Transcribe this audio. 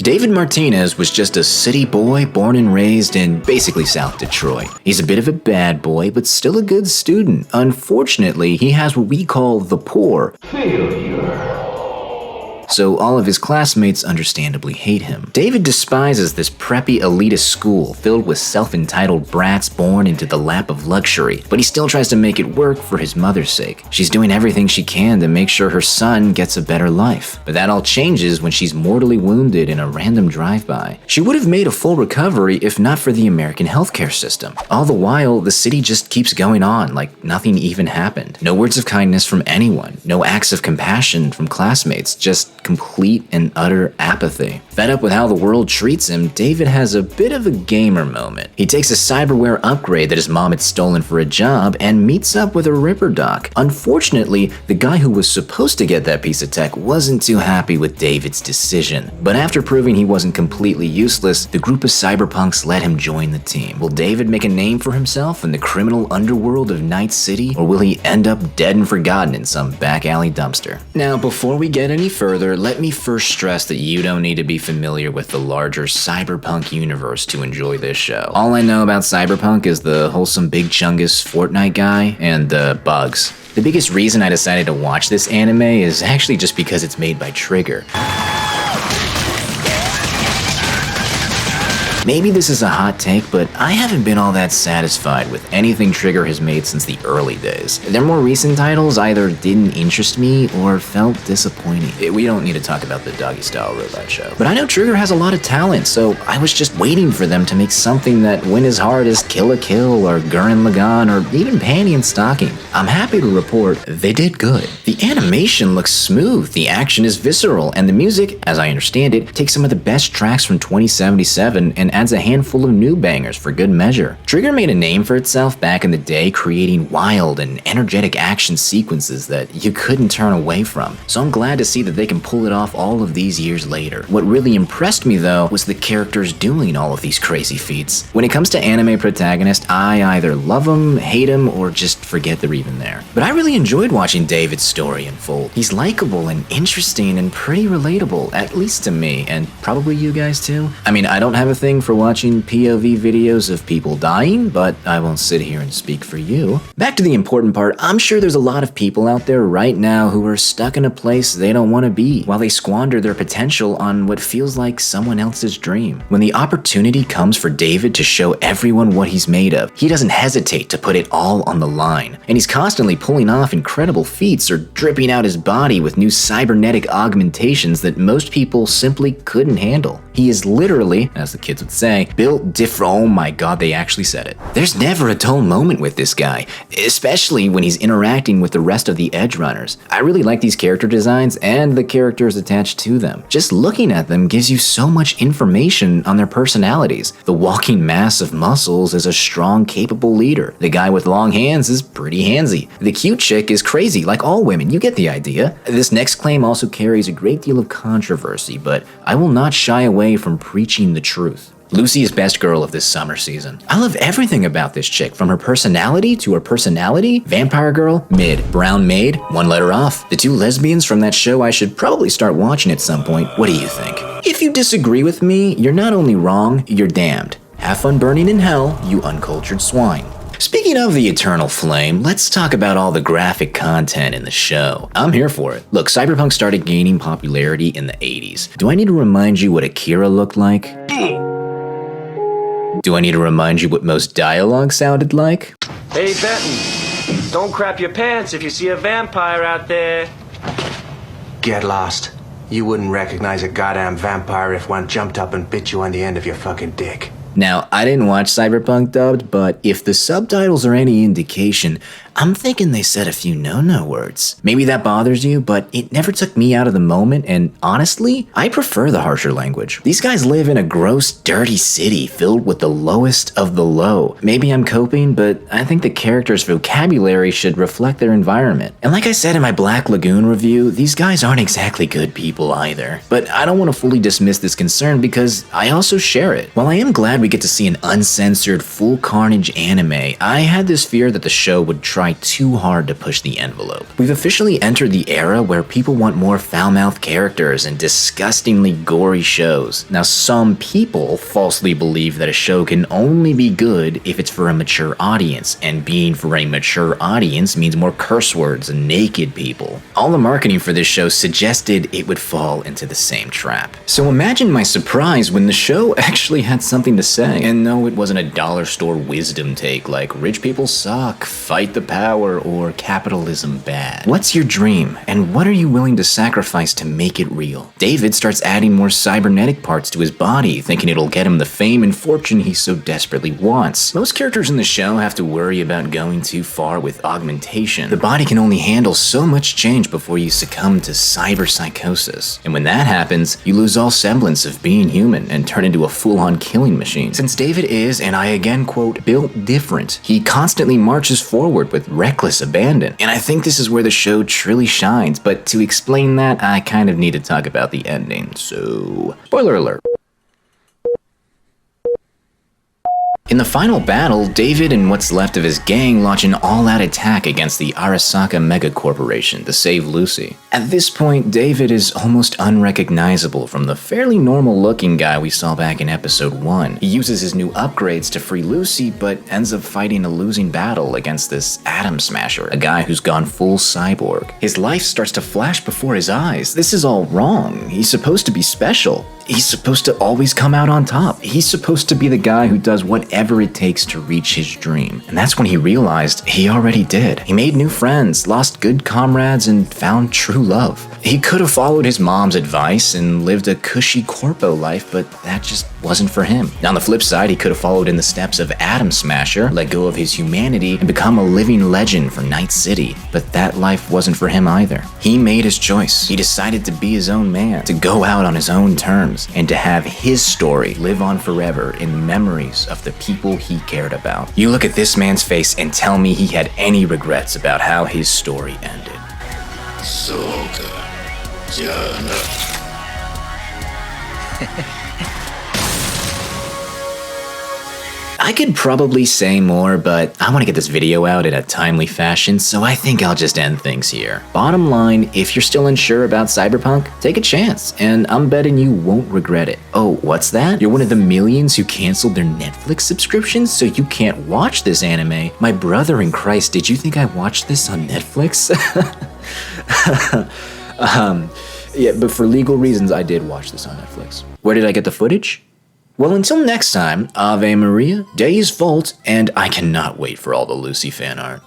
David Martinez was just a city boy born and raised in basically South Detroit. He's a bit of a bad boy, but still a good student. Unfortunately, he has what we call the poor. So all of his classmates understandably hate him. David despises this preppy elitist school filled with self-entitled brats born into the lap of luxury, but he still tries to make it work for his mother's sake. She's doing everything she can to make sure her son gets a better life. But that all changes when she's mortally wounded in a random drive-by. She would have made a full recovery if not for the American healthcare system. All the while, the city just keeps going on like nothing even happened. No words of kindness from anyone, no acts of compassion from classmates, just complete and utter apathy. Fed up with how the world treats him, David has a bit of a gamer moment. He takes a cyberware upgrade that his mom had stolen for a job and meets up with a Ripper doc. Unfortunately, the guy who was supposed to get that piece of tech wasn't too happy with David's decision. But after proving he wasn't completely useless, the group of cyberpunks let him join the team. Will David make a name for himself in the criminal underworld of Night City, or will he end up dead and forgotten in some back alley dumpster? Now, before we get any further, let me first stress that you don't need to be familiar with the larger Cyberpunk universe to enjoy this show. All I know about Cyberpunk is the wholesome Big Chungus Fortnite guy and the bugs. The biggest reason I decided to watch this anime is actually just because it's made by Trigger. Maybe this is a hot take, but I haven't been all that satisfied with anything Trigger has made since the early days. Their more recent titles either didn't interest me or felt disappointing. We don't need to talk about the Doggy Style Robot Show. But I know Trigger has a lot of talent, so I was just waiting for them to make something that went as hard as Kill la Kill or Gurren Lagann or even Panty and Stocking. I'm happy to report they did good. The animation looks smooth, the action is visceral, and the music, as I understand it, takes some of the best tracks from 2077 and adds a handful of new bangers for good measure. Trigger made a name for itself back in the day, creating wild and energetic action sequences that you couldn't turn away from. So I'm glad to see that they can pull it off all of these years later. What really impressed me though was the characters doing all of these crazy feats. When it comes to anime protagonists, I either love them, hate them, or just forget they're even there. But I really enjoyed watching David's story unfold. He's likable and interesting and pretty relatable, at least to me, and probably you guys too. I mean, I don't have a thing for watching POV videos of people dying, but I won't sit here and speak for you. Back to the important part, I'm sure there's a lot of people out there right now who are stuck in a place they don't want to be, while they squander their potential on what feels like someone else's dream. When the opportunity comes for David to show everyone what he's made of, he doesn't hesitate to put it all on the line. And he's constantly pulling off incredible feats or dripping out his body with new cybernetic augmentations that most people simply couldn't handle. He is literally, as the kids would say, built different. Oh my god, they actually said it. There's never a dull moment with this guy, especially when he's interacting with the rest of the Edgerunners. I really like these character designs and the characters attached to them. Just looking at them gives you so much information on their personalities. The walking mass of muscles is a strong, capable leader. The guy with long hands is pretty handsy. The cute chick is crazy, like all women, you get the idea. This next claim also carries a great deal of controversy, but I will not shy away from preaching the truth. Lucy is best girl of this summer season. I love everything about this chick, from her personality to her personality. Vampire girl, mid. Brown maid, one letter off. The two lesbians from that show I should probably start watching at some point. What do you think? If you disagree with me, you're not only wrong, you're damned. Have fun burning in hell, you uncultured swine. Speaking of the eternal flame, let's talk about all the graphic content in the show. I'm here for it. Look, Cyberpunk started gaining popularity in the 80s. Do I need to remind you what Akira looked like? Do I need to remind you what most dialogue sounded like? Hey Benton, don't crap your pants if you see a vampire out there. Get lost. You wouldn't recognize a goddamn vampire if one jumped up and bit you on the end of your fucking dick. Now, I didn't watch Cyberpunk dubbed, but if the subtitles are any indication, I'm thinking they said a few no-no words. Maybe that bothers you, but it never took me out of the moment, and honestly, I prefer the harsher language. These guys live in a gross, dirty city filled with the lowest of the low. Maybe I'm coping, but I think the characters' vocabulary should reflect their environment. And like I said in my Black Lagoon review, these guys aren't exactly good people either. But I don't want to fully dismiss this concern because I also share it. While I am glad we get to see an uncensored, full carnage anime, I had this fear that the show would try too hard to push the envelope. We've officially entered the era where people want more foul-mouthed characters and disgustingly gory shows. Now, some people falsely believe that a show can only be good if it's for a mature audience, and being for a mature audience means more curse words and naked people. All the marketing for this show suggested it would fall into the same trap. So imagine my surprise when the show actually had something to say. And no, it wasn't a dollar store wisdom take like rich people suck, fight the power, or capitalism bad. What's your dream, and what are you willing to sacrifice to make it real? David starts adding more cybernetic parts to his body, thinking it'll get him the fame and fortune he so desperately wants. Most characters in the show have to worry about going too far with augmentation. The body can only handle so much change before you succumb to cyberpsychosis. And when that happens, you lose all semblance of being human and turn into a full-on killing machine. Since David is, and I again quote, built different, he constantly marches forward with reckless abandon. And I think this is where the show truly shines, but to explain that, I kind of need to talk about the ending, so spoiler alert. In the final battle, David and what's left of his gang launch an all-out attack against the Arasaka Mega Corporation to save Lucy. At this point, David is almost unrecognizable from the fairly normal-looking guy we saw back in episode 1. He uses his new upgrades to free Lucy, but ends up fighting a losing battle against this Atom Smasher, a guy who's gone full cyborg. His life starts to flash before his eyes. This is all wrong. He's supposed to be special. He's supposed to always come out on top. He's supposed to be the guy who does whatever it takes to reach his dream. And that's when he realized he already did. He made new friends, lost good comrades, and found true love. He could have followed his mom's advice and lived a cushy corpo life, but that just wasn't for him. On the flip side, he could have followed in the steps of Atom Smasher, let go of his humanity, and become a living legend for Night City. But that life wasn't for him either. He made his choice. He decided to be his own man, to go out on his own terms, and to have his story live on forever in memories of the people he cared about. You look at this man's face and tell me he had any regrets about how his story ended. I could probably say more, but I want to get this video out in a timely fashion, so I think I'll just end things here. Bottom line, if you're still unsure about Cyberpunk, take a chance, and I'm betting you won't regret it. Oh, what's that? You're one of the millions who canceled their Netflix subscriptions so you can't watch this anime? My brother in Christ, did you think I watched this on Netflix? Yeah, but for legal reasons, I did watch this on Netflix. Where did I get the footage? Well, until next time, Ave Maria, Days Vault, and I cannot wait for all the Lucy fan art.